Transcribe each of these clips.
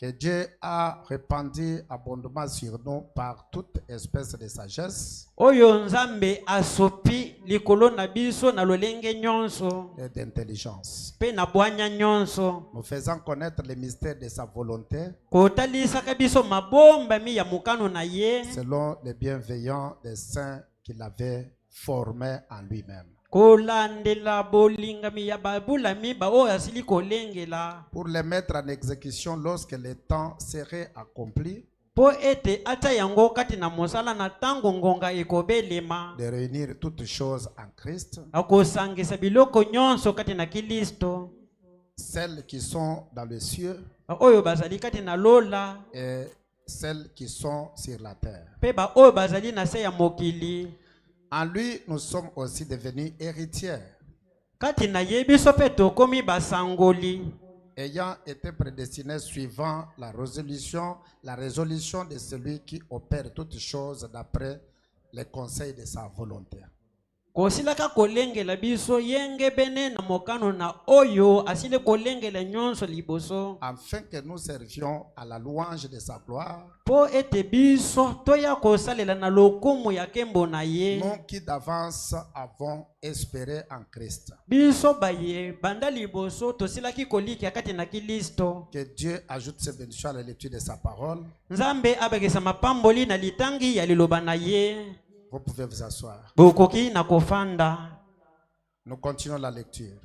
que Dieu a répandu abondamment sur nous par toute espèce de sagesse et d'intelligence. Nous faisons connaître les mystères de sa volonté selon les bienveillants des saints qu'il avait formés en lui-même. Pour les mettre en exécution lorsque le temps serait accompli, de réunir toutes choses en Christ, celles qui sont dans les cieux et celles qui sont sur la terre. En lui, nous sommes aussi devenus héritiers, ayant été prédestinés suivant la résolution de celui qui opère toutes choses d'après les conseils de sa volonté. Afin que nous servions à la louange de sa gloire, nous qui d'avance avons espéré en Christ. Que Dieu ajoute ses bénédictions à la lecture de sa parole. Vous pouvez vous asseoir. Nous continuons la lecture.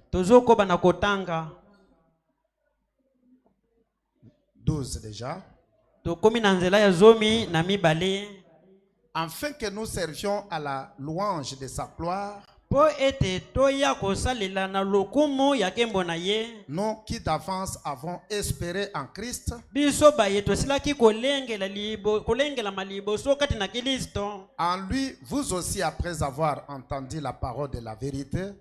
12 déjà. Afin que nous servions à la louange de sa gloire, nous qui d'avance avons espéré en Christ, en lui, vous aussi, après avoir entendu la parole de la vérité,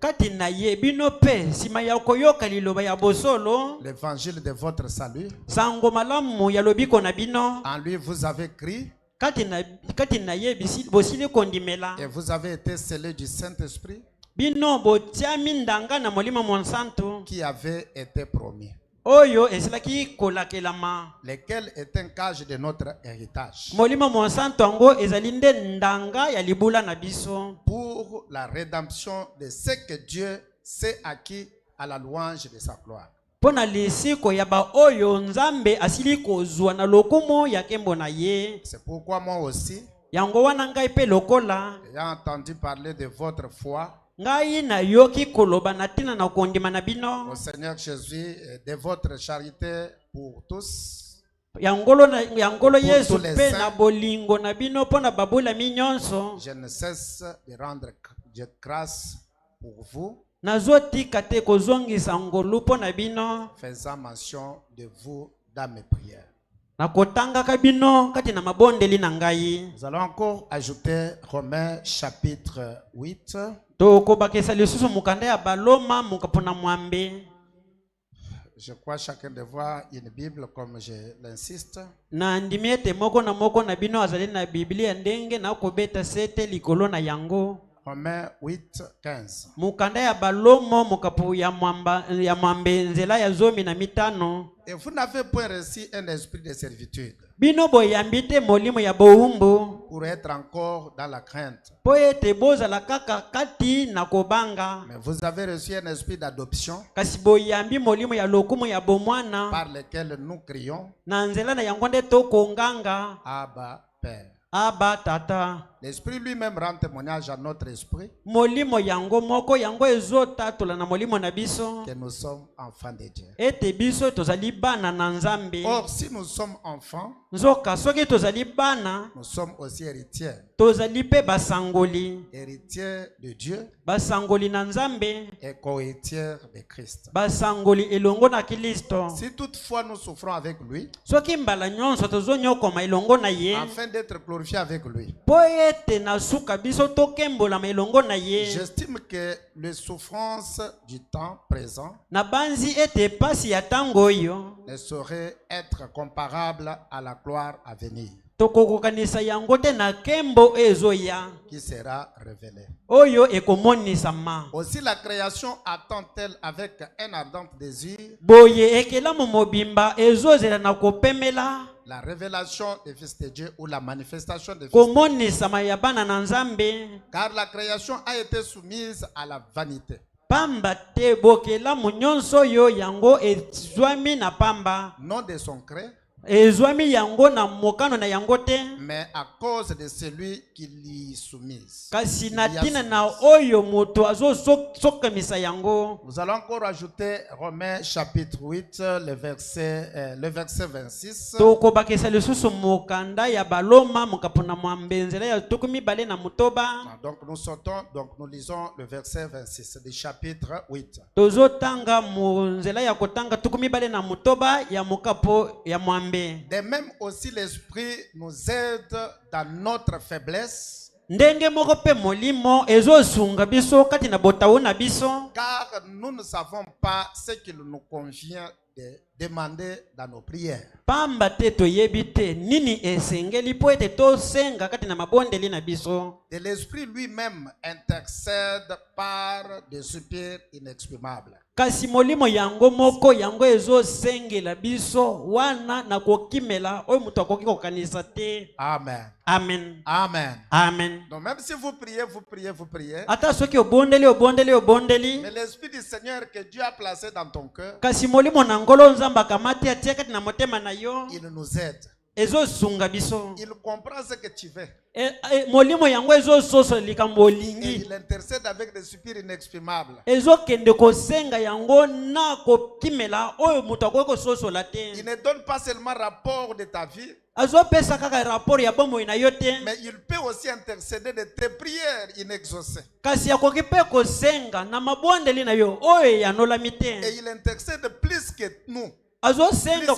l'évangile de votre salut, en lui vous avez crié, et vous avez été scellés du Saint-Esprit qui avait été promis, lequel est un gage de notre héritage pour la rédemption de ce que Dieu s'est acquis à la louange de sa gloire. C'est pourquoi moi aussi, ayant entendu parler de votre foi au Seigneur Jésus et de votre charité pour tous, je ne cesse de rendre grâce pour vous, faisant mention de vous dans mes prières. Nous allons encore ajouter Romains chapitre 8. Je crois que chacun de vous a une Bible comme je l'insiste. Romains 8, 15. Et vous n'avez point reçu un esprit de servitude pour être encore dans la crainte, mais vous avez reçu un esprit d'adoption par lequel nous crions Abba, Père. L'Esprit lui-même rend témoignage à notre esprit que nous sommes enfants de Dieu. Or, si nous sommes enfants, nous sommes aussi héritiers. Héritiers de Dieu et co-héritiers de Christ. Si toutefois nous souffrons avec lui, afin d'être glorifiés avec lui, j'estime que les souffrances du temps présent ne sauraient être comparables à la gloire à venir. tokokokanisa yango te na kembo ezoya qui sera révélé. oyo ekomonisama. Aussi la création attend-elle avec un ardent désir Boye ekelamu mobimba ezozela na kopemela la révélation des fils de Dieu ou la manifestation des fils de Dieu. komonisama ya bana na Nzambe. Car la création a été soumise à la vanité. Pamba te bokelamu nyonso yo yango ezwami na pamba. Non de son gré, Ezwami yango na mokano na yango te. mais à cause de celui qui l'y soumise. Kasi na tina na oyo moto azo sokamisa yango. Nous allons encore ajouter Romains chapitre 8, le verset 26. Toko bakisa lisusu mokanda ya baloma mokapona mwambenzela ya tukumi bale na mutoba. Donc nous sautons, donc nous lisons le verset 26 du chapitre 8. Tozo tanga munzela ya kotanga tukumi bale na mutoba ya mokapo ya mwambe. De même aussi l'esprit nous aide dans notre faiblesse. Ndenge moko pe molimo ezosunga biso kati na botawu na biso. Car nous ne savons pas ce qu'il nous convient de demander dans nos prières. Pamba te toyebi te nini esengeli po ete tosenga kati na mabondeli na biso. Et l'esprit lui-même intercède par des soupirs inexprimables. Kasi molimo yango moko yango ezosengela biso wana na kokimela oyo mutu akoki kokanisa te. Amen. Amen. Amen. Amen. Donc même si vous priez, vous priez, vous priez. Ata soki obondeli. Mais l'esprit du Seigneur que Dieu a placé dans ton cœur, Kasi molimo na ngolo nzamba kamati atia kati na motema na yo. il nous aide. Ezosunga biso. Il comprend ce que tu veux. Molimo yango ezososo likambo Et olingi. il intercède avec des soupirs inexprimables. Ezokende kosenga yango na kokimela oyo mutu akoki kososola te. Il ne donne pas seulement rapport de ta vie, Azopesa kaka rapport ya bomoi na yo te. mais il peut aussi intercéder de tes prières inexaucées. Kasi akoki pe kosenga na mabondeli na yo oyo yanolami te. Et il intercède plus que nous, Azosenga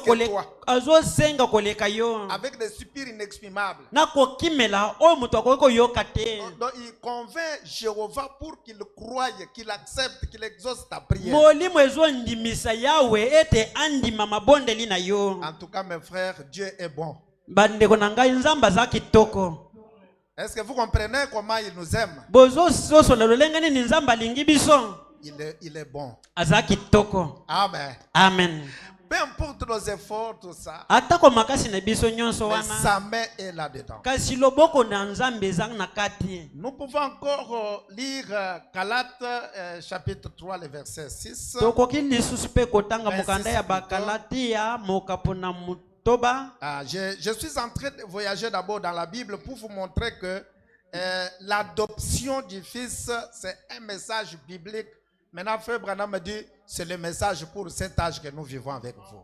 koleka yo. avec des soupirs inexprimables. Na kokimela oyo mutu akoki koyoka te. Donc il convainc Jéhovah pour qu'il croie, qu'il accepte, qu'il exauce ta prière. Molimo ezondimisa yawe ete andima mabondeli na yo. En tout cas, mes frères, Dieu est bon. Bandeko na ngai nzamba za kitoko. Est-ce que vous comprenez comment il nous aime? Bozo soso na lolenge ni nzamba lingi biso. Il est bon. Aza kitoko. Amen. Amen. Peu importe nos efforts, tout ça, Atako makasi na biso nyonso mais wana. sa main est là-dedans. Kasi loboko na nzambe ezang na kati. Nous pouvons encore lire Galates chapitre 3, le verset 6. Tokoki lisusu pe kotanga Verset mokanda ya Bakalatia mokapo na mutoba. Je suis en train de voyager d'abord dans la Bible pour vous montrer que l'adoption du Fils, c'est un message biblique. Maintenant, Frère Branham me dit, c'est le message pour cet âge que nous vivons avec vous.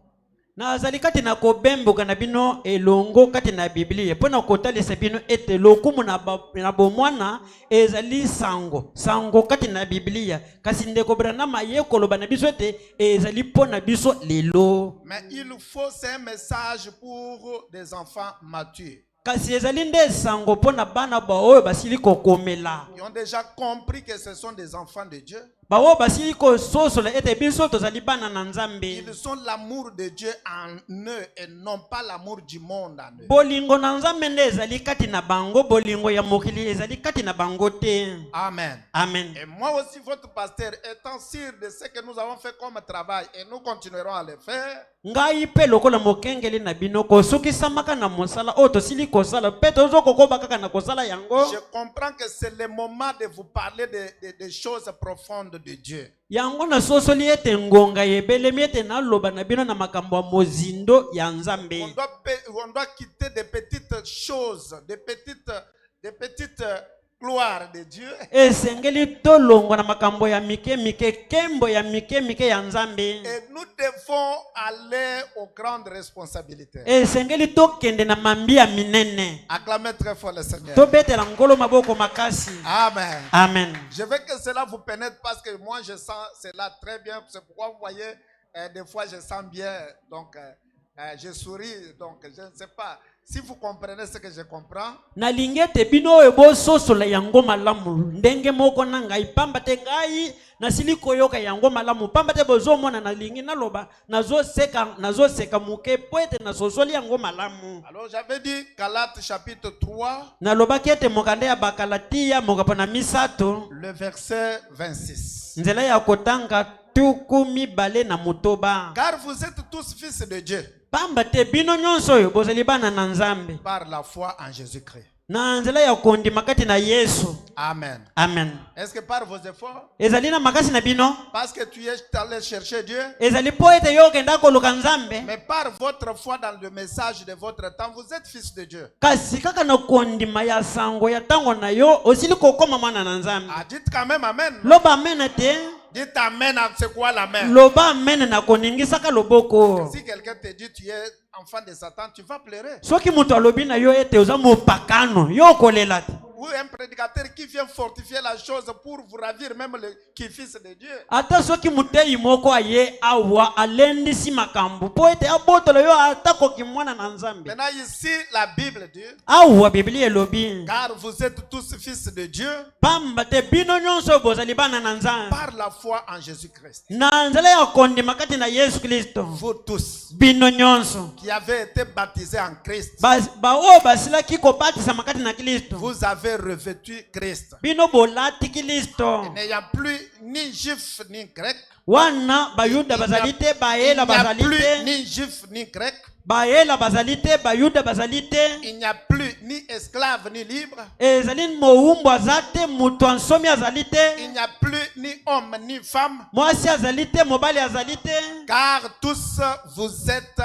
Na azali kati na kobemboka na bino elongo kati na Biblia. Pona kotalisa bino ete lokumu na bomwana ezali sango kati na Biblia. Kasi ndeko Branham ayekoloba na biso ete ezali pona biso lelo. Mais il faut, c'est un message pour des enfants matures. Kasi ezali nde sango pona bana ba oyo basili kokomela. Ils ont déjà compris que ce sont des enfants de Dieu. Bawo basili ko sosola ete biso tozali bana na Nzambe. Ils sont l'amour de Dieu en eux et non pas l'amour du monde en eux. Bolingo na Nzambe nde ezali kati na bango, bolingo ya mokili ezali kati na bango te. Amen. Amen. Et moi aussi, votre pasteur, étant sûr de ce que nous avons fait comme travail et nous continuerons à le faire. Ngai pe lokola mokengeli na bino kosukisamaka na mosala oyo tosili kosala pe tozokokoba kaka na kosala yango. Je comprends que c'est le moment de vous parler des choses profondes de Dieu. Yango na sosoli ete ngonga yebelemi ete naloba na bino na makambo ya mozindo ya Nzambe. On doit quitter des petites choses, des petites gloires de Dieu. Esengeli tolongwa na makambo ya mike kembo ya mike ya Nzambe. Et nous devons aller aux grandes responsabilités. Esengeli tokende na mambi ya minene. Acclamez très fort le Seigneur. Tobetela ngolo maboko makasi. Amen. Amen. Je veux que cela vous pénètre parce que moi je sens cela très bien. C'est pourquoi vous voyez, des fois je sens bien, donc je souris, donc je ne sais pas. Si vous comprenez ce que je comprends, nalingi ete bino oyo bososola yango malamu ndenge moko na ngai pamba te ngai nasili koyoka yango malamu pamba te bozomona nalingi naloba nazoseka moke po ete nasosoli yango malamu. alors j'avais dit Galates chapitre 3, nalobaki ete mokanda ya bakalatiya mokapo na misato le verset 26. nzela ya kotanga tuku mibale na motoba. Car vous êtes tous fils de Dieu pamba te bino nyonso oyo bozali bana na nzambe par la foi en Jésus-Christ. na nzela ya kondima kati na Yesu. Amen. Amen. Est-ce que par vos efforts, ezali na makasi na bino parce que tu es allé chercher Dieu, ezali po ete yo okenda koluka nzambe mais par votre foi dans le message de votre temps, vous êtes fils de Dieu. kasi kaka na kondima ya sango ya ntango na yo osili kokoma mwana na nzambe. Ah, dites quand même Amen. loba amen te. Dites Amen, c'est quoi l'amen? loba amen na koningisaka loboko. Si quelqu'un te dit tu es enfant de Satan, tu vas pleurer. soki moto alobi na yo ete oza mopakano yo okolela te. Ou un prédicateur qui vient fortifier la chose pour vous ravir même qui est fils de Dieu. ata soki muteyi moko aye awa alendisi makambo po ete abotola yo ata koki mwana na nzambe. Maintenant ici, la Bible dit, awa biblia elobi car vous êtes tous fils de Dieu pamba te bino nyonso bozali bana na nzambe par la foi en Jésus-Christ. na nzela ya kondima kati na Yesu Kristo. Vous tous bino nyonso qui avez été baptisés en Christ, baoyo basilaki kobatisama kati na Kristo vous avez revêtu Christ. bino bolati Kristo. Il n'y a plus ni juif ni grec. wana bayuda bazali te Il bayela n'y a bazali plus te ni juif ni grec. bayela bazali te bayuda bazali te. Il n'y a plus ni esclave ni libre. ezali mowumbu aza te moto ansomi azali Il te n'y a plus ni homme ni femme. mwasi azali te mobali azali te. Car tous vous êtes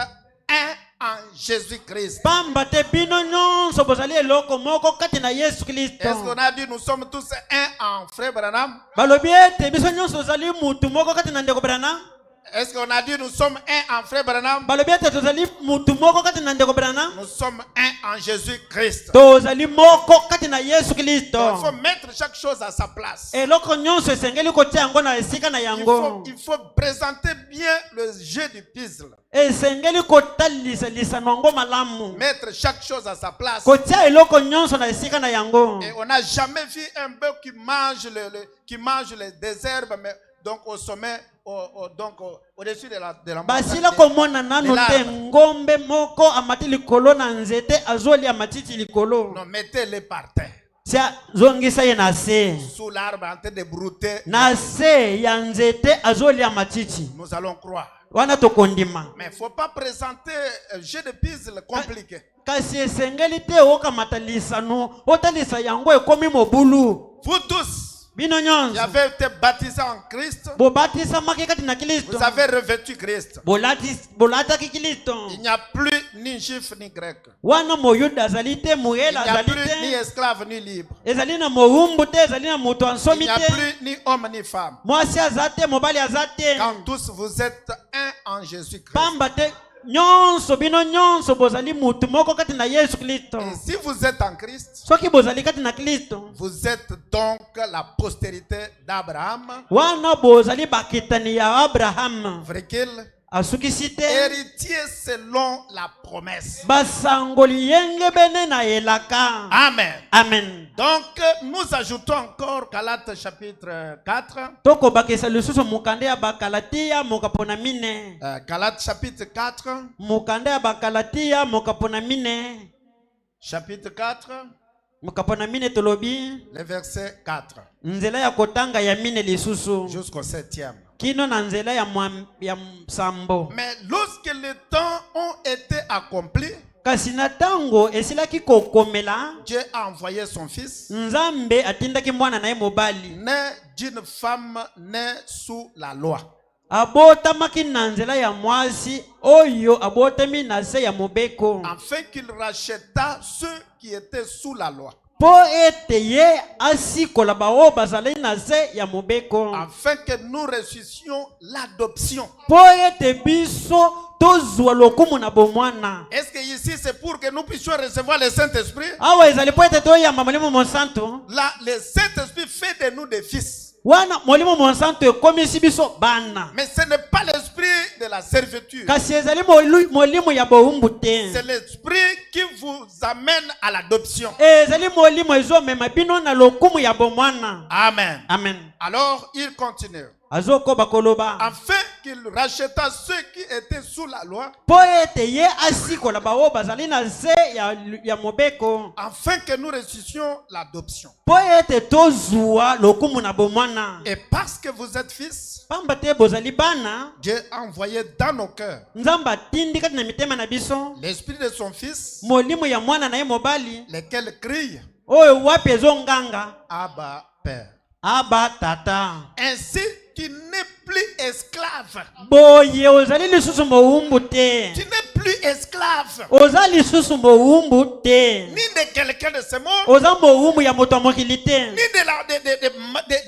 un en Jésus-Christ. pamba te bino nyonso bozali eloko moko kati na Yesu Kristo. Est-ce qu'on a dit nous sommes tous un en frère Branham? balobi ete biso nyonso tozali mutu moko kati na ndeko Branham. Est-ce qu'on a dit nous sommes un en frère Branham? balobi ete tozali mutu moko kati na ndeko Branham. Nous sommes un en Jésus-Christ. tozali moko kati na Yesu Kristo. Il faut mettre chaque chose à sa place. eloko nyonso esengeli kotia yango na esika na yango. Il faut présenter bien le jeu du puzzle. esengeli kotalisa lisano yango malamu. Mettre chaque chose à sa place. kotia eloko nyonso na esika na yango. Et on n'a jamais vu un bœuf qui mange des herbes, mais donc au sommet, donc au-dessus de la basila komona nanu te ngombe moko amati likolo na nzete azolia matiti likolo. Non, mettez-les par terre. sia zongisa ye na se. Sous l'arbre en train de brouter. na se ya nzete azolia matiti. Nous allons croire. wana tokondima. Mais il ne faut pas présenter un jeu de puzzle compliqué. kasi esengeli te okamata lisano otalisa yango ekomi mobulu. Vous tous, bino vous nyonso avez été baptisés en Christ. bobatisamaki kati na Kristo. Vous avez revêtu Christ. bolataki Kristo. Il n'y a plus ni juif ni grec. wana moyuda azali te Il moyela n'y a azali plus ni te esclave ni libre. ezali na mowumbu te ezali na moto Il ansomi n'y a te plus ni homme ni femme. mwasi aza te mobali aza te. Quand tous vous êtes un en Jésus-Christ. pamba te nyonso bino nyonso bozali mutu moko kati na Yesu Kristo. Et si vous êtes en Christ, soki bozali kati na Kristo vous êtes donc la postérité d'Abraham, wana bozali bakitani ya Abraham. vrai qu'il, asukisi te héritier selon la promesse. basangoli yenge bene na elaka. Amen. Amen. Donc, nous ajoutons encore Galates chapitre 4. tokobakisa lisusu mokanda ya bakalatiya mokapo na mine. Galates chapitre 4. mokanda ya bakalatiya mokapo na mine. Chapitre 4. mokapo na mine tolobi. Le verset 4. nzela ya kotanga ya mine lisusu. Jusqu'au 7e. kino na nzela ya sambo. Mais lorsque les temps ont été accomplis, kasi na tango esilaki kokomela. Dieu a envoyé son fils, nzambe atindaki mwana na ye mobali. né d'une femme née sous la loi. abotamaki na nzela ya mwasi oyo abotami na se ya mobeko. Afin qu'il racheta ceux qui étaient sous la loi. po ete ye asikola baoyo bazali na se ya mobeko. Afin que nous ressuscitions l'adoption. po ete biso tozwa lokumu na bomwana. Est-ce que ici c'est pour que nous puissions recevoir le Saint-Esprit? awa ezali po ete toyamba molimo monsanto. Là, le Saint-Esprit fait de nous des fils. wana molimo monsanto ekomisi biso bana. Mais ce n'est pas l'esprit de la servitude. kasi ezali molimo ya bowumbu te. C'est l'esprit qui vous amène à l'adoption. ezali molimo ezomema bino na lokumu ya bomwana. Amen. Amen. Alors, il continue. Azokoba koloba Afin qu'il racheta ceux qui étaient sous la loi, po ete ye asikola baoyo bazali na se ya mobeko, afin que nous ressuscitions l'adoption. po ete tozwa lokumu na bomwana. Et parce que vous êtes fils, Pamba te bozali bana, Dieu a envoyé dans nos cœurs nzambe atindi kati na mitema na biso l'esprit de son fils, molimo ya mwana na ye mobali lesquels crient oyo wapi ezonganga Abba Père. aba tata. Ainsi, tu n'es plus esclave. Boye ozali lisusu mowumbu te, Tu n'es plus esclave oza lisusu mowumbu te, ni de quelqu'un de ce monde, oza mowumbu ya moto ya mokili te, ni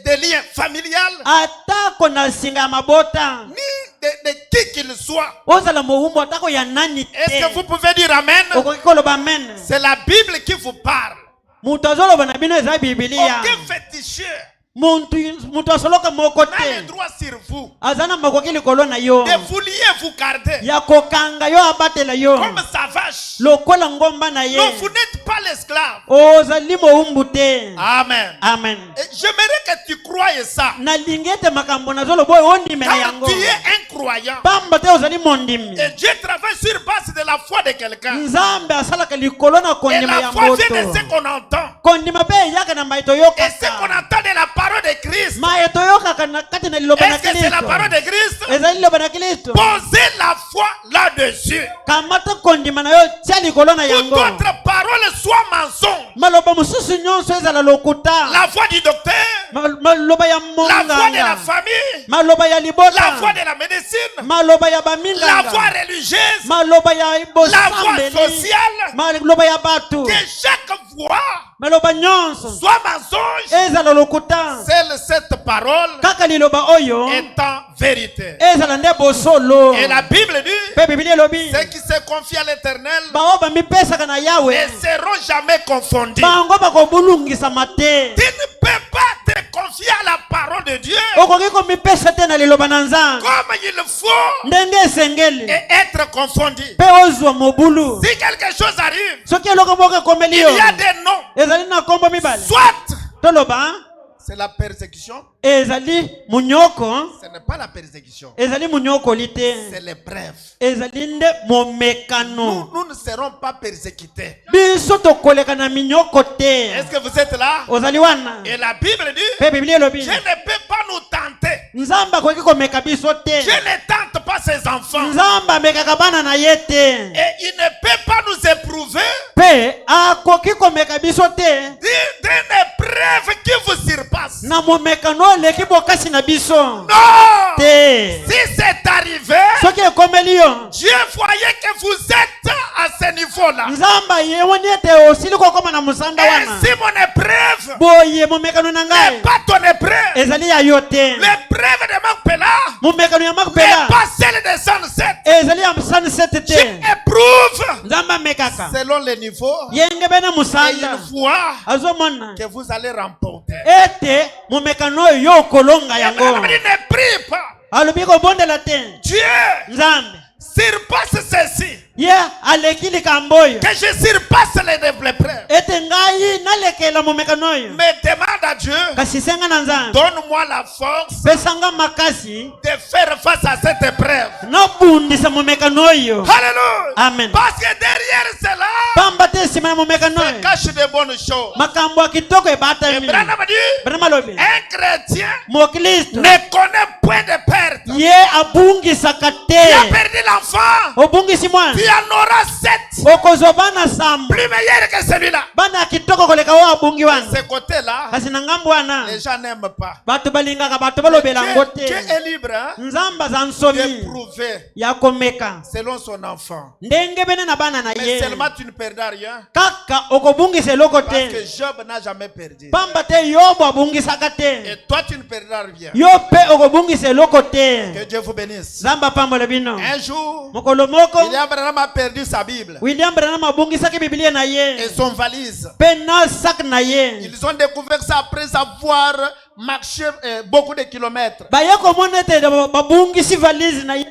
de liens familiales, atako na singa ya mabota, ni de qui qu'il soit. ozala mowumbu atako ya nani Est-ce que te. vous pouvez dire Amen? Okoki koloba amen. C'est la Bible qui vous parle. Moto azoloba na bino eza Biblia. Aucun féticheur Moto asoloka moko n'a le te, droit sur vous aza na makoki likolo na yo de vous lier, vous garder ya kokanga yo abatela yo comme sa vache. lokola ngomba na ye. Non, vous n'êtes pas l'esclave. Ozali mowumbu te. Amen. Amen. Et j'aimerais que tu croyes ça. nalingi ete makambo nazoloba oyo ondimela Quand yango, tu es un croyant pamba te ozali mondimi. et Dieu travaille sur base de la foi de quelqu'un, Nzambe asalaka likolo na et kondima la ya foi vient de moto. ce qu'on entend. Kondima mpe eyaka na mai Et ce qu'on toyokaka, entend de la parole de Christ, mai toyokaka na kati na liloba na est-ce que c'est la parole Kristo. de Christ? Ezali liloba na Kristo. Posez la foi là-dessus. Kamata kondima na yo tia likolo na Toute yango. autre parole soit mensonge. Maloba mosusu nyonso ezala lokuta. La foi du docteur, Maloba ya la foi de la monganga, famille, maloba ya la foi libota, de la médecine, maloba ya la foi baminganga, religieuse, maloba ya la foi bosambeli, sociale, maloba ya bato, que chaque voix maloba nyonso soit mensonge, ezala lokuta. seule cette parole Kaka liloba oyo est en vérité. ezala nde bosolo. Et la Bible dit, Pe Biblia elobi ceux qui se confient à l'Éternel baoyo bamipesaka na ne Yawe seront jamais confondus. bango bakobulungisama te. Tu ne peux pas te confier à la parole de Dieu Okoki komipesa te na liloba na Nzambe comme il faut ndenge esengeli et être confondu. mpe ozwa mobulu. Si quelque chose arrive, Soki eloko moko ekomeli il yo y a des noms. ezali na nkombo mibale, Soit toloba c'est la persécution, ezali munyoko, ce n'est pas la persécution, ezali munyokoli te, c'est l'épreuve. ezali nde momekano. Nous ne serons pas persécutés. Biso tokoleka na minyoko te. Est-ce que vous êtes là? Ozali wana. Et la Bible dit, Pe Biblia elobi Dieu ne peut pas nous tenter. Nzambe akoki komeka biso te. Dieu ne tente pas ses enfants. Nzambe amekaka bana na ye te. Et il ne peut pas nous éprouver Pe akoki komeka biso te d'une épreuve qui vous surpasse. na momekano oleki bokasi na biso Non! te. Si c'est arrivé, Soki ekomeli yo, Dieu voyait que vous êtes à ce niveau-là. Nzambe yewoni ete osili kokoma na musanda wana. Ainsi, mon épreuve Boye momekano na n'est ngai pas ton épreuve. ezali ya yo te. L'épreuve de Macpéla Momekano ya n'est makupela pas celle de Sunset. ezali ya sunset Dieu te. éprouve Nzambe amekaka selon le niveau yenge bena et musanda il voit azomona que vous allez remporter. ete momekano oyo yo okolonga Et yango. Madame dit, ne prie pas. Alobi kobondela te. Dieu Nzambe surpasse ceci. ye aleki likambo oyo Que je surpasse les preuves. ete ngai nalekela momekano oyo. Mais demande à Dieu, Kasi senga na Nzambe donne-moi la force pesanga makasi de faire face à cette épreuve. nabundisa momekano oyo. Alléluia. Amen. Parce que derrière cela, Pamba te nsima ya momekano se oyo cache de bonnes choses. makambo ya kitoko Et ebatami. Branham dit, Branham alobi un chrétien mokristo ne connaît point de perte. ye abungisaka Tu as te. perdu l'enfant, Obungisi mwana tu en auras 7 okozwa bana sambo plus meilleurs que celui-là. bana ya kitoko koleka oyo abungi wana. Ce côté-là, Kasi na ngambo wana les gens n'aiment pas. bato balingaka bato balobela ngo Dieu te. est libre hein, Nzambe aza nsomi d'éprouver ya komeka selon son enfant. ndenge bene na bana na Mais ye. seulement tu ne perdras rien. Kaka okobungisa eloko Parce te. que Job n'a jamais perdu. Pamba te yobo abungisaka te. Et toi, tu ne perdras rien. Yo pe okobungisa eloko te. Que Dieu vous bénisse. Nzambe apambola bino. Un jour, Mokolo moko William Branham a perdu sa Bible William Branham abungisaki Biblia na et ye son valise. pe na sak na ye. Ils ont découvert ça après avoir marché beaucoup de kilomètres. Baye komona ete babungisi valise na ye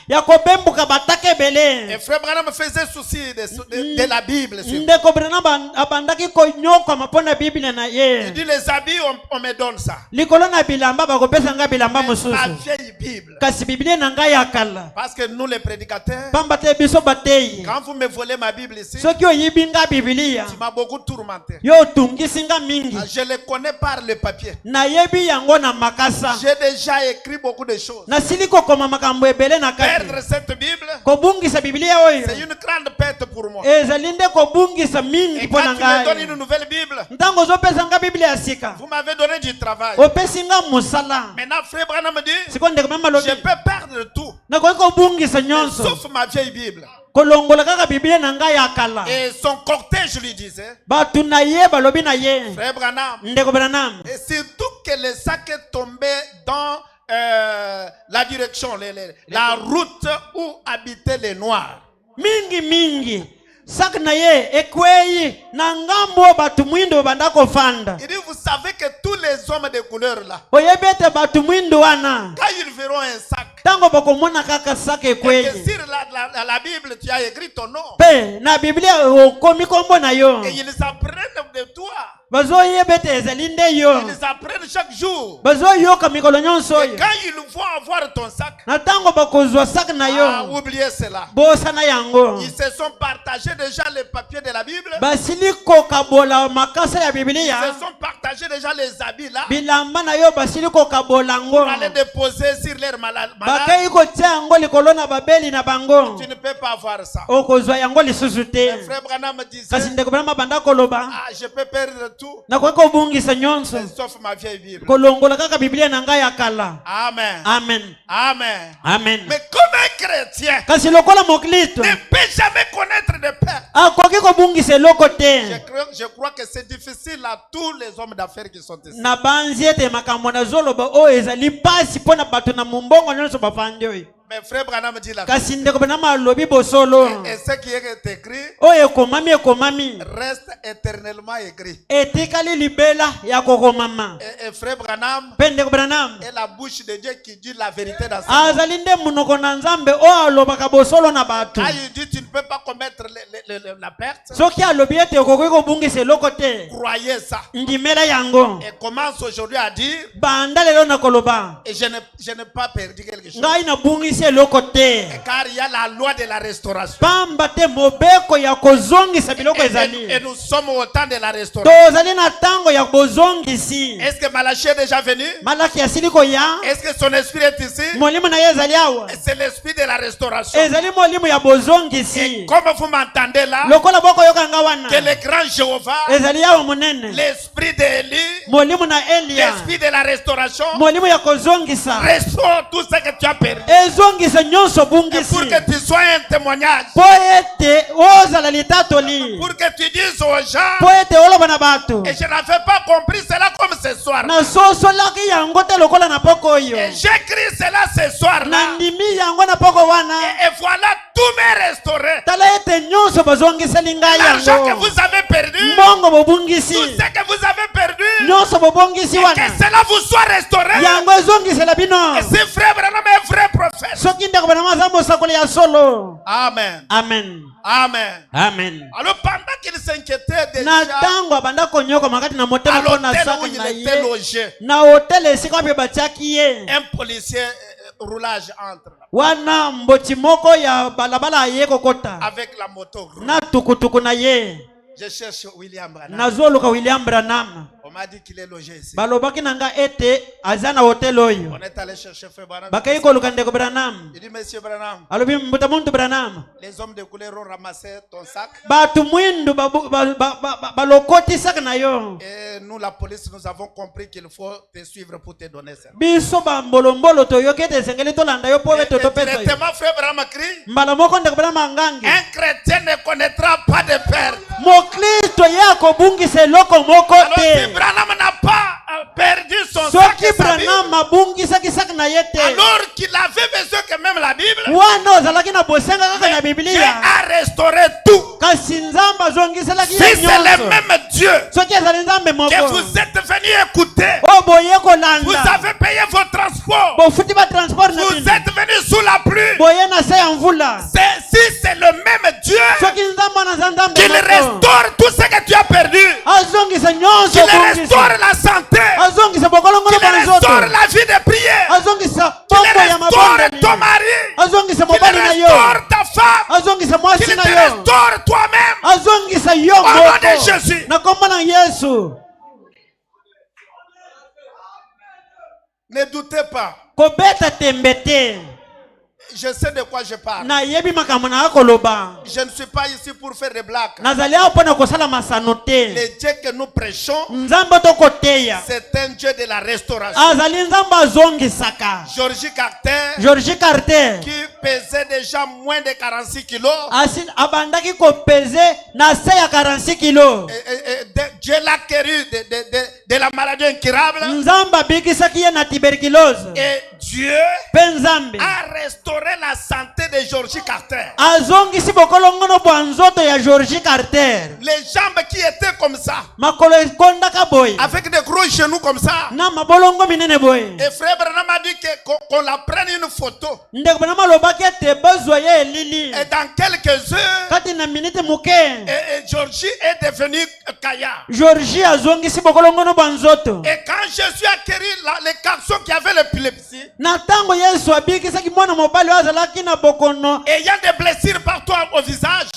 ya kobembuka batake Et ebele. frère Branham faisait souci de la Bible. Ndeko Branham abandaki konyoka mapona Biblia na Il ye. dit les habits, on me donne ça. Likolo na bilamba bakopesa nga bilamba La mosusu. vieille Bible. Kasi Biblia na ngai ya kala. Parce que nous les prédicateurs, Pamba te biso batei. quand vous me volez ma Bible ici, Soki oyibi nga Biblia, tu m'as beaucoup tourmenté. yo tungisi nga mingi. Je le connais par le papier. Nayebi yango na makasa. J'ai déjà écrit beaucoup de choses. Nasili kokoma makambo ebele na kati. Perdre cette Bible, Kobungisa Biblia oyo. c'est une grande perte pour moi. Ezali nde kobungisa mingi Et mpo quand na tu me donnes ngai. une nouvelle Bible, Ntango ozopesa nga Biblia ya sika. vous m'avez donné du travail. Opesi nga mosala. Maintenant, frère Branham me dit, Siko ndeko mama lobi. je peux perdre tout, Nakoki kobungisa nyonso. sauf ma vieille Bible. Kolongola kaka Biblia na ngai ya kala. Et son cortège lui disait, Batu na ye balobi na ye. frère Branham, Ndeko Branham. et surtout que le sac est tombé dans la direction, la route où habitaient les Noirs. Mingi. Sak na ye ekweyi na ngambo batu mwindo banda kofanda. Il dit, vous savez que tous les hommes de couleur là, Oyebi ete batu mwindo wana. quand ils verront un sac, Tango bakomona kaka sak et que ekweyi. sur la Bible, tu as écrit ton nom, Pe na Biblia okomi kombo na yo. et ils apprennent de toi. Bazoyeba ete ezali nde yo. Ils apprennent chaque jour. Bazoyoka mikolo nyonso Et oyo. quand ils vont avoir ton sac, Na tango bakozwa sak na yo. oubliez cela. Bosana yango. Ils se sont partagés déjà les papiers de la Bible. Basili kokabola makasa ya Ils Biblia. se sont partagés déjà les habits là. Bilamba na yo basili kokabola ngo. Pour aller déposer sur leur malade. Bakai kotia yango likolo na babeli na bango. Tu ne peux pas avoir ça. Okozwa yango lisusu te. Le frère Branham me disait, Kasi ndeko Branham banda koloba. je peux perdre tout, Nakoki kobungisa nyonso. sauf ma vieille Bible. Kolongola kaka Biblia na ngai ya kala. Amen. Amen. Amen. Amen. Mais comme un chrétien Kasi lokola mokristo ne peut jamais connaître de perte. akoki kobungisa eloko te. Je crois que c'est difficile à tous les hommes d'affaires qui sont ici. Na banzi ete makambo nazoloba oyo ezali pasi mpo na bato na mombongo nyonso bafandi oyo. Mais frère Branham dit la Kasi ndeko Branham alobi bosolo et ce qui est écrit oyo ekomami reste éternellement écrit. etikali libela ya kokomama. Et frère Branham Mpe ndeko Branham est la bouche de Dieu qui dit la vérité dans sa vie. azali nde munoko na nzambe oyo alobaka bosolo na bato. Quand il dit tu ne peux pas commettre la perte, Soki alobi ete okoki kobungisa eloko te, croyez ça. ndimela yango. Et commence aujourd'hui à dire Banda lelo na koloba et je n'ai pas perdu quelque chose. ngai nabungisi eloko te. Car il y a la loi de la restauration. Pamba te mobeko ya kozongisa biloko Et ezali. nous sommes au temps de la restauration. Tozali na tango ya bozongisi. Est-ce que Malachie est déjà venu? Malaki asili koya. Est-ce que son esprit est ici? Molimo na ye ezali awa. C'est l'esprit de la restauration. Ezali molimo ya Et bozongisi. comme vous m'entendez là, Lokola boko yoka nga wana. que le grand Jéhovah, Ezali awa munene. l'esprit d'Élie, Molimo na Elia. l'esprit de la restauration, Molimo ya kozongisa. restaure tout ce que tu as perdu. Ezongisa nyonso Et pour bungisi. que tu sois un témoignage, Po ete ozala litatoli. pour que tu dises aux gens, Po ete oloba na bato. et je n'avais pas compris cela comme ce soir. Na sosolaki yango te lokola na poko oyo. Et j'écris cela ce soir là. Na ndimi yango na poko wana. Et voilà, tout m'est restauré. Tala ete nyonso bozongiseli ngai L'argent que yango. vous avez perdu, Mbongo tout bobungisi. ce que vous avez perdu, Nyonso bobongisi que wana. cela vous soit restauré. Yango ezongisela bino. Et si frère Branham est un vrai prophète. Soki ndeko Branham aza mosakoli ya solo. Amen. Amen. Amen. Amen. Alors pendant qu'il s'inquiétait Na déjà tango abanda konyoka makati na à motema mpo na l'hôtel où saka il na était ye. logé, Na hotel esika wapi batiaki ye. un policier roulage entre Wana mboti moko ya balabala ye kokota. avec la moto. Na tukutuku na ye. Je cherche William Branham. Nazoluka William Branham. On m'a dit qu'il est logé ici. Balobaki nanga ete aza na hotel oyo. On est allé chercher frère Branham. Bakai koluka ndeko Branham. Il dit monsieur Branham, Alobi mbuta muntu Branham. les hommes de couleur ont ramassé ton sac. Batu mwindu balokoti saka na yo. Et nous, la police, nous avons compris qu'il faut te suivre pour te donner ça. Biso bambolombolo toyoki ete esengeli tolanda yo po Et ete topesa yo. directement, frère Branham crie, Mbala moko ndeko Branham angangi. un chrétien ne connaîtra pas de perte. Mokristo ye akobungisa eloko moko Alors si te. Branham n'a pas perdu son sac Soki et sa Bible, Branham abungisaki saka na ye te. alors qu'il avait besoin que même la Bible, Wana ozalaki na bosenga kaka na Dieu Biblia. a restauré tout. Kasi Nzambe azongiselaki Si ye c'est le nyonso. même Dieu Soki ezali Nzambe que moko. vous êtes venu écouter, Oyo boye vous kolanda. avez payé vos transports. transport. bofuti ba transport na Vous bino êtes venus sous la pluie. boye na se ya mvula Si c'est le même Dieu soki nzambe na nzambe qu'il restaure tout ce que tu as perdu, azongisa nyonso qu'il obongisi restaure la santé, azongisa bokolongono qu'il bwa nzoto restaure la vie de prière, azongisa qu'il pombo ya restaure mabondeli ton mari, azongisa qu'il mobali na yo restaure ta femme, azongisa mwasi qu'il na te yo restaure toi-même. azongisa yo Au nom moko de Jésus. na kombo na yesu Ne doutez pas. kobeta tembe te Je sais de quoi je parle. nayebi makambo na koloba Je ne suis pas ici pour faire des blagues. nazali awa mpo na kosala masano te Le Dieu que nous prêchons, nzambe tokoteya c'est un Dieu de la restauration. azali nzambe azongisaka Georgie Carter, georgi carter qui pesait déjà moins de 46 kilos, abandaki kopeze na se ya 46 kilo Dieu l'a guéri de la maladie incurable. nzambe abikisaki ye na tuberculose Et Dieu mpe nzambe a restauré la santé de Georgie Carter. azongisi bokolongono bwa nzoto ya georgi carter Les jambes qui étaient comme ça, makolo ekondaka boye avec des gros genoux comme ça. na mabolongo minene boye Et frère Branham a dit qu'on la prenne une photo. ndeko bana malobaki ete bazwa ye elili Et dans quelques heures, kati na minite moke et Georgie est devenue Kaya. georgi azongisi bokolongono bwa nzoto Et quand Jésus a guéri les garçons qui avaient l'épilepsie, na ntango yesu abikisaki mwana mobali oyo azalaki na bokono ayant des blessures partout au visage,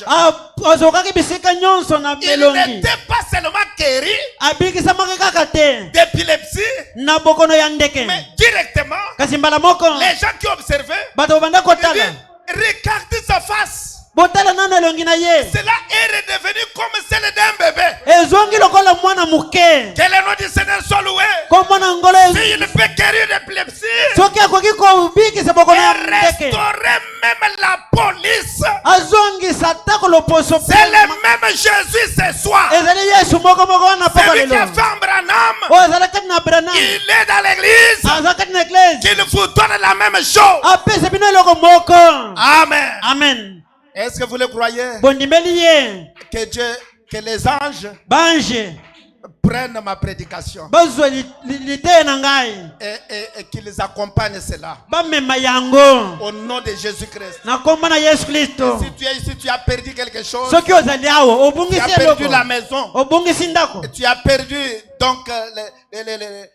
azokaki bisika nyonso na il elongi n'était pas seulement guéri abikisamaki kaka te d'épilepsie, na bokono ya ndeke mais directement, kasi mbala moko les gens qui observaient, bato bobanda ils kotala disaient, regardez sa face. botala nano elongi na ye Cela est redevenu comme celle d'un bébé. ezongi lokola mwana moke Que le nom du Seigneur soit loué. kombo na ngolo S'il peut guérir l'épilepsie, soki akoki kobikisa bokono ya et ndeke restaurer même la police. azongisa atako loposo C'est le même Jésus ce soir. ezali yesu moko wana poko Celui qui lelo a fait Branham, oyo azala kati na branam il est dans l'église. aza kati na eglise Qu'il vous donne la même chose. apesa bino eloko moko Amen. amen Est-ce que vous le croyez? bondimeli ye Que Dieu, que les anges bange prennent ma prédication bazwa liteye na ngai et qu'ils accompagnent cela. bamema yango Au nom de Jésus-Christ. na kombo na yesu kristo Si tu es ici, tu as perdu quelque chose. soki ozali awa Tu obungisi as perdu eloko la maison. obungisi ndako Tu as perdu donc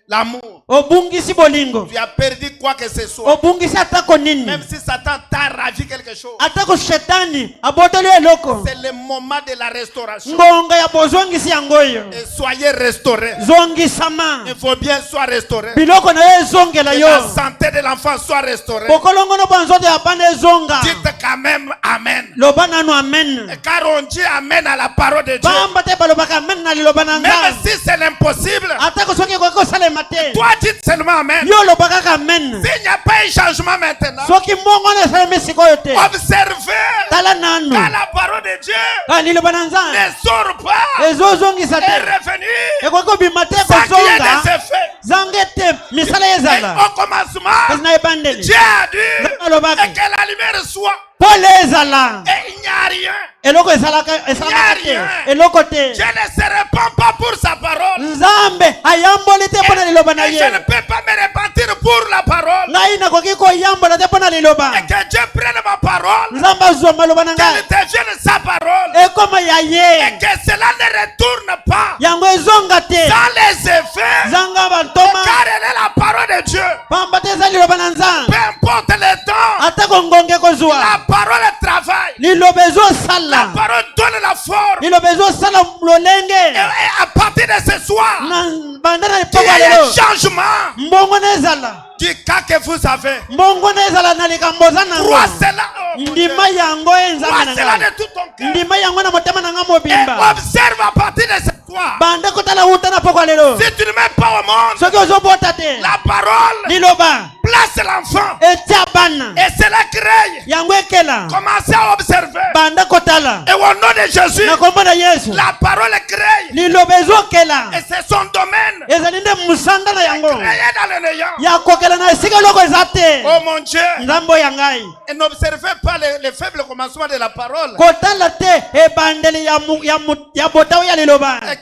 l'amour. obungisi bolingo Tu as perdu quoi que ce soit. obungisi atako nini Même si Satan t'a ravi quelque chose. atako shetani abotoli eloko C'est le moment de la restauration. ngonga ya bozongisi yango oyo Et soyez restaurés. zongisama Il faut bien soit restauré. biloko na yo ezongela Que yo la santé de l'enfant soit restaurée. bokolongono bwa nzoto ya bana ezonga Dites quand même Amen. loba nanu amen Car on dit Amen à la parole de Dieu. bamba te balobaka amen na liloba na Même nzambe si c'est l'impossible, atako soki ekoki kosalema te toi dites seulement Amen. yo loba kaka amen S'il n'y a pas un changement maintenant, soki mbongono esalemi sikoyo te observez tala nanu quand la parole de Dieu ka liloba na nzambe ne sort pas ezozongisa et te revenir ekoki kobima te sans qu'il y ait kozonga des effets. zange te misala Et ezala au commencement, kasi na ebandeli Dieu a dit Nzambe alobaki et que la lumière soit. pole ezala Et il n'y a rien. eloko esalaka te eloko te Je ne se répands pas pour sa parole. nzambe ayamboli te mpo na liloba na Et je ne ye peux pas me repentir pour la parole. ngai nakoki koyambola te mpo na liloba Et que Dieu prenne ma parole, nzambe azwa maloba na qu'elle ngai devienne sa parole. ekoma ya Et ye que cela ne retourne pas yango ezonga te dans les effets. zanga bantoma Car elle est la parole de Dieu. pamba te eza liloba na nzambe Peu importe le temps, atako ngonge kozwa la parole travaille. liloba La ezosala parole donne la forme. liloba ezosala lolenge Et à partir de ce soir, na banda na il y epoko ya a un lelo changement mbongo na ezala du cas que vous avez. mbongo na ezala na likambo oza Crois nango cela. Oh, mon Dieu. ndima yango ye nzambe Crois na cela ngai de tout ton cœur. ndima yango na motema na ngai Et mobimba observe à partir de ce soir. banda kotala wuta na poko ya lelo Si tu ne mets pas au monde soki ozobota te la parole, liloba place l'enfant. etia bana Et cela crée. yango ekela Commencez à observer. banda kotala Et au nom de Jésus, na kombo na yesu la parole crée. liloba ezokela Et c'est son domaine. ezali nde mosanda na yango Créé dans le néant. ya kokela na esika eloko eza te Oh mon Dieu. nzambe oyo ya ngai Et n'observez pas les faibles commencements de la parole. kotala te ebandeli ya botao ya liloba Et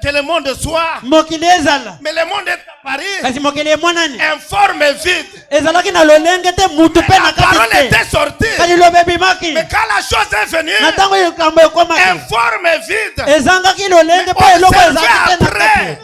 que le monde soit. mokili ezala Mais le monde est à Paris. kasi mokili emwanani Un faux forme vide. ezalaki na lolenge te mutu mpe na La parole kati te était sortie. kati lobe ebimaki Mais quand la chose est venue, na ntango likambo ekomaki informe vide. ezangaki lolenge mpe eloko Observez ezalaki te na après. kati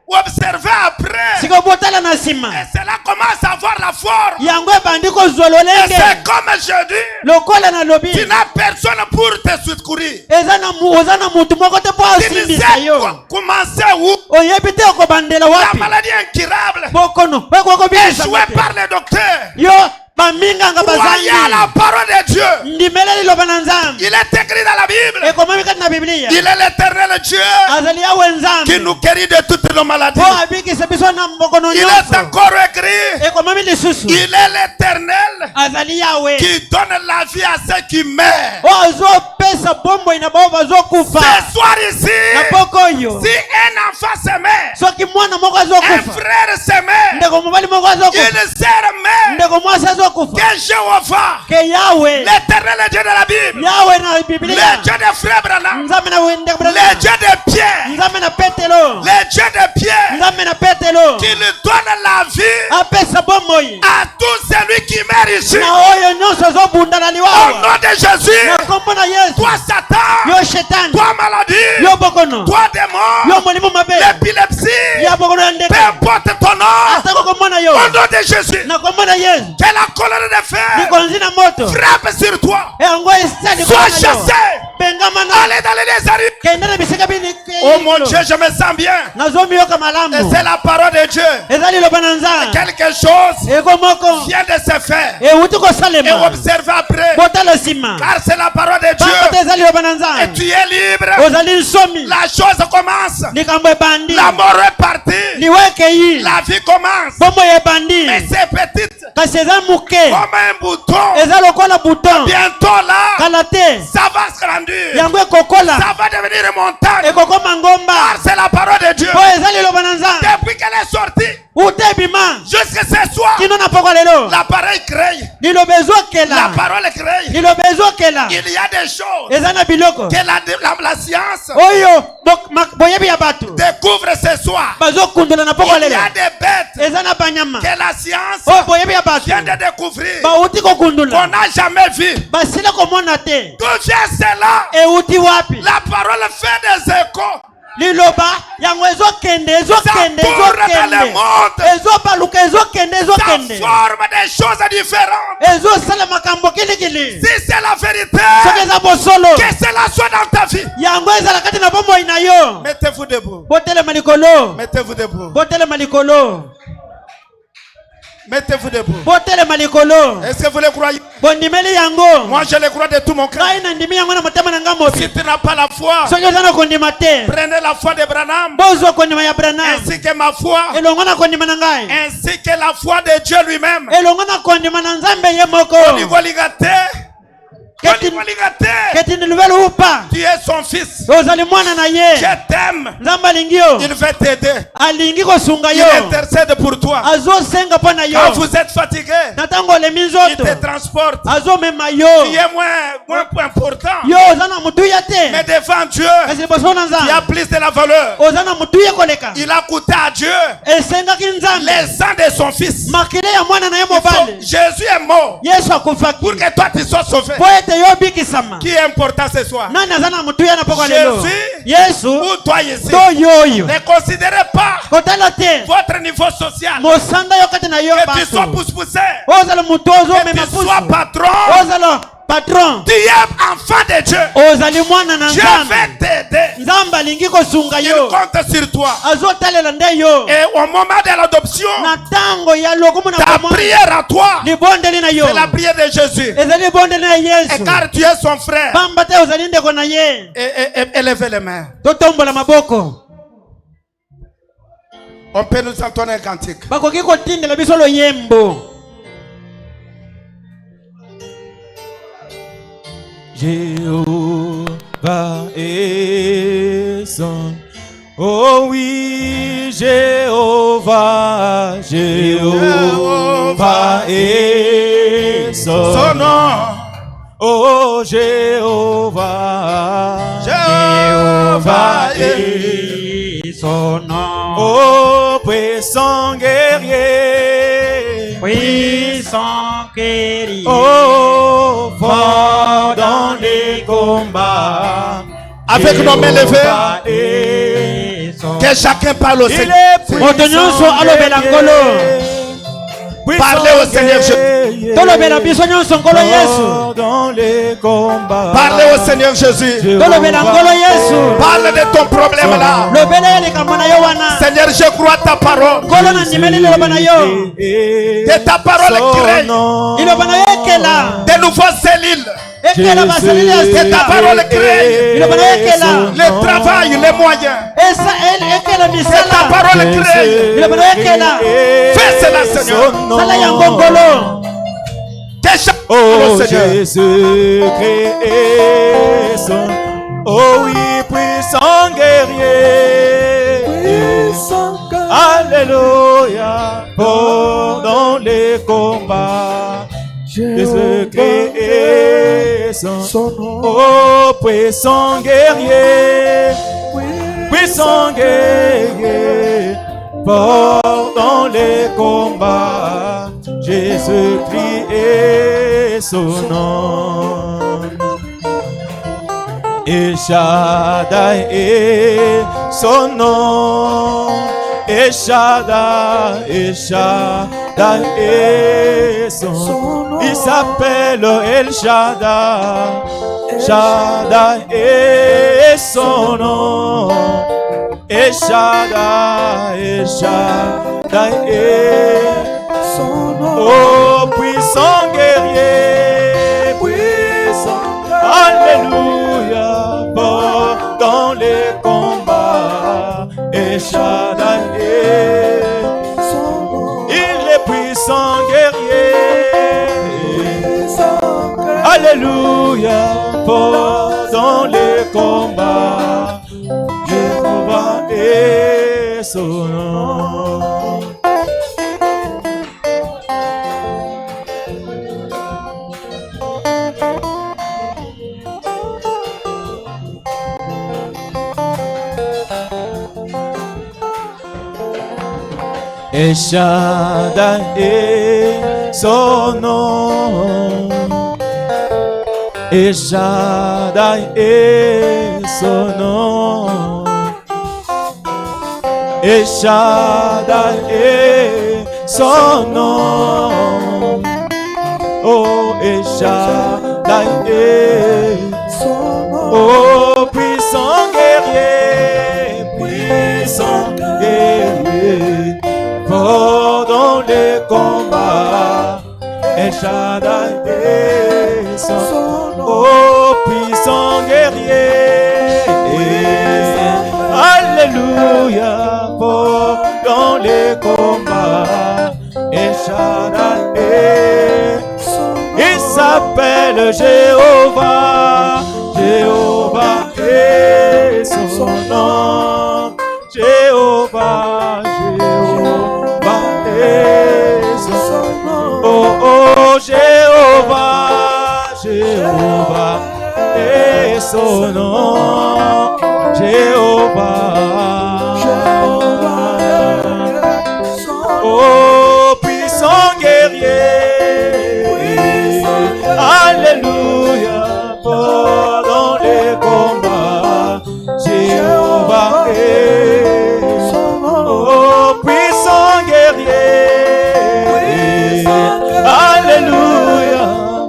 Observez après. sika botala na nsima Et cela commence à avoir la forme. yango ebandi kozwa Et lolenge c'est comme je dis. lokola nalobi Tu n'as personne pour te secourir. oza na mutu moko te mpo Tu ne osimbisa sais yo commencer où. oyebi te okobandela La wapi maladie incurable. bokono ekokobimisa Échoué par les docteurs. yo baminganga Croyez à la bazangi parole de Dieu. ndimela liloba na nzambe Il est écrit dans la Bible. ekomami kati na biblia Il est l'éternel Dieu azali yawe qui nzambe nous guérit de toutes nos maladies. mpo abikisa biso na mbokono Il est nyonso encore écrit. ekomami lisusu Il est l'éternel azali yawe qui donne la vie à ceux qui meurent. oyo azopesa bomboi na bao bazokufa Ce soir na ici, poko oyo si un enfant se meurt, soki mwana moko un azokufa frère se meurt, ndeko mobali moko azokufa une sœur meurt, ndeko mwasi azokufa que Jéhovah, ke yawe l'éternel Dieu de la Bible, yawe na le biblia Dieu de frère Branham, nzambe na ndeko le Dieu de Pierre, nzambe na petelo le Dieu de Pierre, nzambe na petelo qui lui donne la vie apesa bomoi à tout celui qui meurt ici. na oyo nyonso azobunda na Au liwawa nom de Jésus, na kombo na yesu toi Satan, yo shetani toi maladie, yo bokono toi démon, yo molimo mabe l'épilepsie, ya bokono ya ndeke peu importe ton nom, atako komona yo au nom de Jésus, na kombo na yesu que la colère de fer likonzi na moto frappe sur toi. yango esali Sois chassé. pengama na Allez dans les déserts. kende na bisika bini Oh mon Dieu, je me sens bien. nazomiyoka Et malamu c'est la parole de Dieu. ezali loba na nzambe Quelque chose eko moko vient de se faire. euti Et kosalema observe après. botala nsima Car c'est la parole de pamba te Dieu. ezali loba na Et nzambe tu es libre. ozali nsomi La chose commence. likambo ebandi La mort est partie. liwa ekei La vie commence. bomoi ebandi Mais c'est petite. kasi eza moke Comme un bouton. eza lokola buton Bientôt là, kala te ça va se grandir. yango ekokola Ça va devenir une montagne. ekokoma ngomba Car c'est la parole de Dieu. po ezali loba na nzambe Depuis qu'elle est sortie, uta ebima jusqu'à ce soir, kino na poko lelo l'appareil crée. liloba La ezokela parole crée. liloba ezokela Il y a des choses eza na biloko que la science oyo boyebi ya bato découvre ce soir. bazokundola na poko Il y lelo a des bêtes eza na banyama que la science oyo boyebi ya bato vient de découvrir bauti qu'on kokundula n'a jamais vu. basila komona te D'où vient cela? euti wapi La parole fait des échos. liloba yango ezokende ezokende Ça tourne dans le ezokende monde. ezobaluka ezokende Ça ezokende forme des choses différentes. ezosala makambo kilikili Si c'est la vérité, soki eza bosolo que cela soit dans ta vie. yango ezala kati na bomoi na yo Mettez-vous debout. botelema likolo Mettez-vous debout. botelema likolo Mettez-vous debout. botelema likolo Est-ce que vous le croyez? bondimeli yango Moi, je le crois de tout mon cœur. ngai nandimi yango na motema na ngai Si mobi tu n'as pas la foi, soki oza na kondima te prenez la foi de Branham, bozwa kondima ya branam ainsi que ma foi, elongo na kondima na ngai ainsi que la foi de Dieu lui-même. elongo na kondima na nzambe ye moko keti niluvelu upa Tu es son fils. ozali mwana na ye Je t'aime. nzambe alingi yo Il veut t'aider. alingi kosunga Il yo intercède pour toi. azosenga mpo na yo Quand vous êtes fatigué, na ntango olemi il nzoto te transporte. azomema Tu yo es moins important. yo oza na motuya Mais te devant Dieu, kasi liboso na il y a nzambe plus de la valeur. oza na motuya koleka Il a coûté à Dieu esengaki nzambe les sang de son fils. makile ya mwana na ye mobali Jésus est mort yesu akufaki pour que toi tu sois sauvé. mpo ete yo obikisama Qui est important ce soir? nani aza na motuya na poko lelo Jésus yesu ou toi ici? to yo oyo Ne considérez pas kotala te votre niveau social. mosanda yo kati na yo Que tu sois bato pousse-pousse. ozala motu Que ozomema tu sois pusu patron. ozala patron Tu es enfant de Dieu. ozali mwana na Dieu nzambe veut t'aider. nzambe alingi kosunga Il yo compte sur toi. azotalela nde yo Et au moment de l'adoption, na ntango ya lokumu na ta bomoi prière à toi, libondeli na yo c'est la prière de Jésus. ezali libondeli na Et yesu car tu es son frère, pamba te ozali ndeko na ye élevez les mains. totombola maboko On peut nous entonner un cantique. bakoki kotindela biso loyembo Jéhovah est son. Oh oui, Jéhovah, Jéhovah est Son son. nom, Oh Jéhovah, Jéhovah son nom Oh puissant guerrier, puissant guerrier. Oh, fort dans les combats. Avec nos mains levées, que chacun parle au Seigneur. Parlez au Seigneur Jésus. Dans les combats. Parlez au Seigneur Jésus. Parle de ton problème là. Seigneur, je crois ta parole. Que ta parole crée de nouvelles cellules. Que ta parole crée le travail, les moyens. Que ta parole crée. Fais cela, Seigneur. Oh Jésus-Christ, oh oui, puissant guerrier, alléluia, fort dans les combats, Jésus-Christ, oh puissant guerrier, fort dans les combats, Jésus-Christ est son nom. Et Shaddai est son nom. Et Shaddai est son nom. Il s'appelle El Shaddai. Shaddai est son nom. Et Shaddai est son nom. Oh puissant guerrier, alléluia, fort dans les combats. Et Shaddai est son nom. Il est puissant guerrier, alléluia, fort dans les combats. Jéhovah est son nom. Et Shaddai est son nom. Et Shaddai est son nom. Et Shaddai est son nom. Oh, et Shaddai est son nom. Oh, puissant guerrier, fort dans les combats. Et Shaddai est son nom. Oh, puissant guerrier, alléluia, fort dans les combats. Et Shaddai est son nom. Il s'appelle Jéhovah. Jéhovah est son nom. Jéhovah est son nom. Oh, oh, Jéhovah est son nom. Jéhovah. Oh, puissant guerrier, alléluia, fort dans les combats. Jéhovah est son nom. Oh, puissant guerrier, alléluia,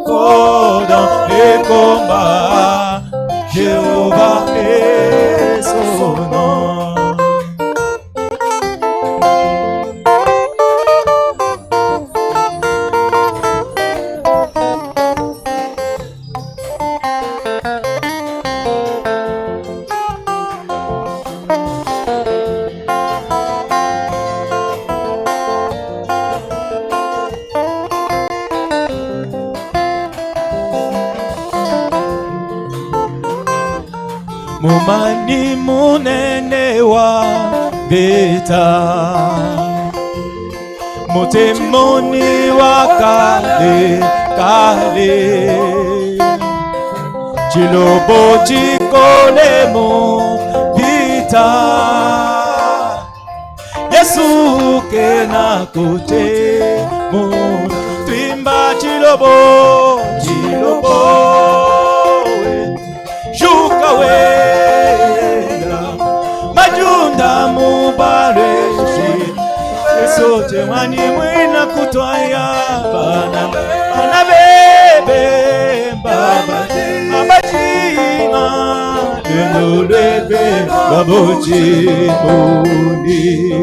fort dans les combats. Jéhovah est son nom. Mumani munene wa beta Mutemoni wa kale kale Chilobo chikole mo bita Yesu kena kote muna twimba chilobo chilobo shuka wenda majunda mubale sote mwani mwina kutwaya bana bebe baba abajima dunulebe baboji muni.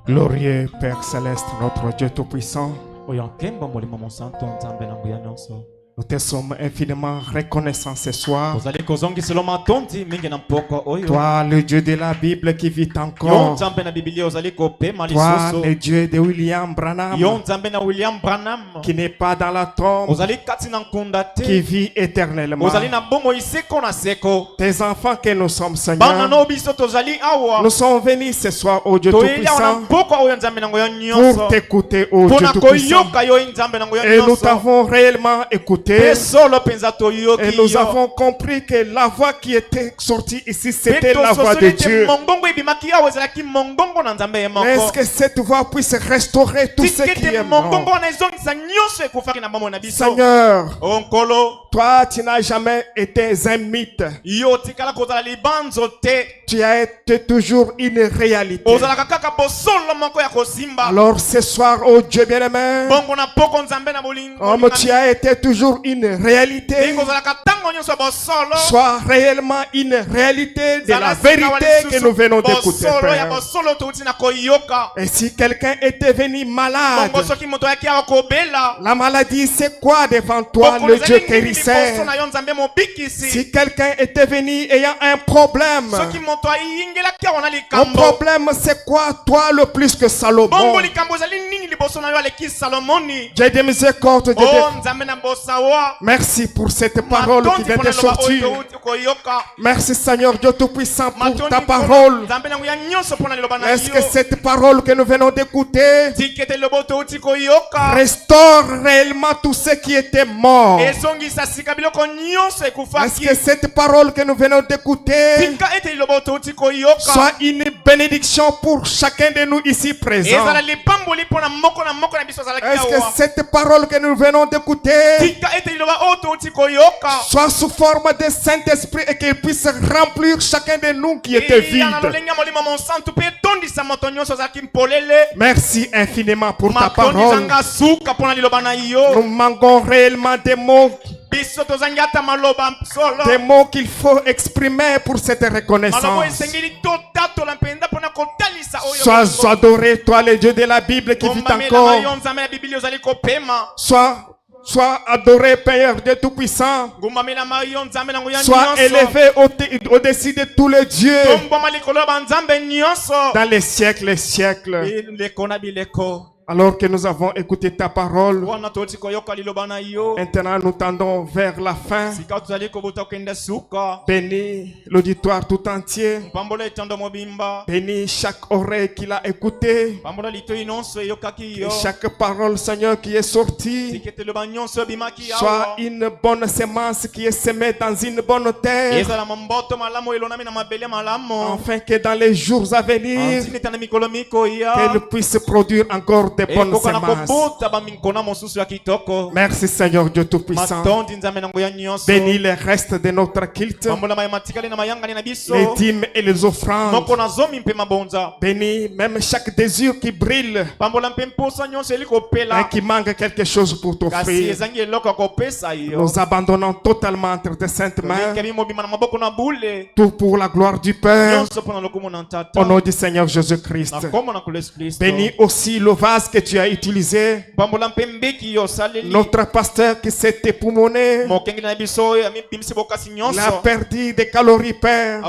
Glorieux Père Céleste, notre Dieu Tout-Puissant, Oyankemba mulimo musanto nzambe na nguya nyonso. nous te sommes infiniment reconnaissants ce soir. Ozali kozongiselo matondi mingi na mpoko oyo. Toi, le Dieu de la Bible qui vit Yo encore. nzambe na Biblia ozali kopema Toi, lisusu. le Dieu de William Branham, Yo nzambe na William Branham. qui n'est pas dans la tombe, Ozali kati na nkunda qui te. vit éternellement. Ozali na bongo iseko na seko. Tes enfants que nous sommes, Bana Seigneur, no biso tozali awa. nous sommes venus ce soir, au Dieu Toyeya wana Tout-Puissant, mpoko oyo nzambe na nguya pour nyonso. t'écouter, au Dieu Pona Tout-Puissant. koyoka yo nzambe na nguya Et nous nyonso. t'avons réellement écouté. Pe solo penza toyoki Et nous yo. avons compris que la voix qui était sortie ici, Pe c'était la voix de tososoli te Dieu. mongongo ebimaki awa ezalaki mongongo na nzambe ye moko. Est-ce que cette voix puisse restaurer tous ceux qui Tikete aiment? mongongo wana ezongisa nyonso ekufaki na bomoi na biso. Seigneur, Onkolo toi, tu n'as jamais été un mythe. yo tikala kozala libanzo te. Tu as été toujours une réalité. Ozalaka kaka bosolo moko ya kosimba. Alors ce soir, oh Dieu bien-aimé, Bongo na poko nzambe na bolingo. comme tu as été toujours une réalité, Ndenge ozalaka tango nyonso bosolo. sois réellement une réalité de la Zala sika vérité wali que susu nous venons d'écouter, bosolo ya Père. bosolo touti na koyoka. Et si quelqu'un était venu malade, Bongo soki moto yaki awa kobela. la maladie, c'est quoi devant toi, le Dieu guérisseur? na yo nzambe mobikisi. Si quelqu'un était venu ayant un problème, Soki moto ayingelaki awa na le likambo. problème c'est quoi, toi le plus que Salomon? Bongo likambo ezali nini liboso na yo aleki Salomoni. J'ai des miséricordes de Dieu. Oh nzambe na bosawa. Merci pour cette parole qui vient de sortir. Merci Seigneur Dieu Tout-Puissant pour ta parole. Est-ce que cette parole que nous venons d'écouter restaure réellement tous ceux qui étaient morts? Est-ce que cette parole que nous venons d'écouter soit une bénédiction pour chacun de nous ici présents? Est-ce que cette parole que nous venons d'écouter soit sous forme de Saint-Esprit et qu'il puisse remplir chacun de nous qui était vide? Merci infiniment pour ta parole. Nous manquons réellement des mots qu'il faut exprimer pour cette reconnaissance. Sois adoré, toi le Dieu de la Bible qui vit encore. Sois adoré, Père Dieu Tout-Puissant. Sois élevé au-dessus de tous les dieux dans les siècles et siècles. Alors que nous avons écouté ta parole, maintenant nous tendons vers la fin. Bénis l'auditoire tout entier. Bénis chaque oreille qui l'a écouté. Et chaque parole, Seigneur, qui est sortie soit une bonne semence qui est semée dans une bonne terre, afin que dans les jours à venir, qu'elle puisse produire encore des bonnes semences. Merci Seigneur Dieu Tout-Puissant. Bénis le reste de notre culte, les dîmes et les offrandes. Bénis même chaque désir qui brille et qui manque quelque chose pour t'offrir. Nous abandonnons totalement entre tes saintes mains, tout pour la gloire du Père, au nom du Seigneur Jésus-Christ. Bénis aussi le vase que tu as utilisé, notre pasteur qui s'est époumoné, il a perdu des calories, Père.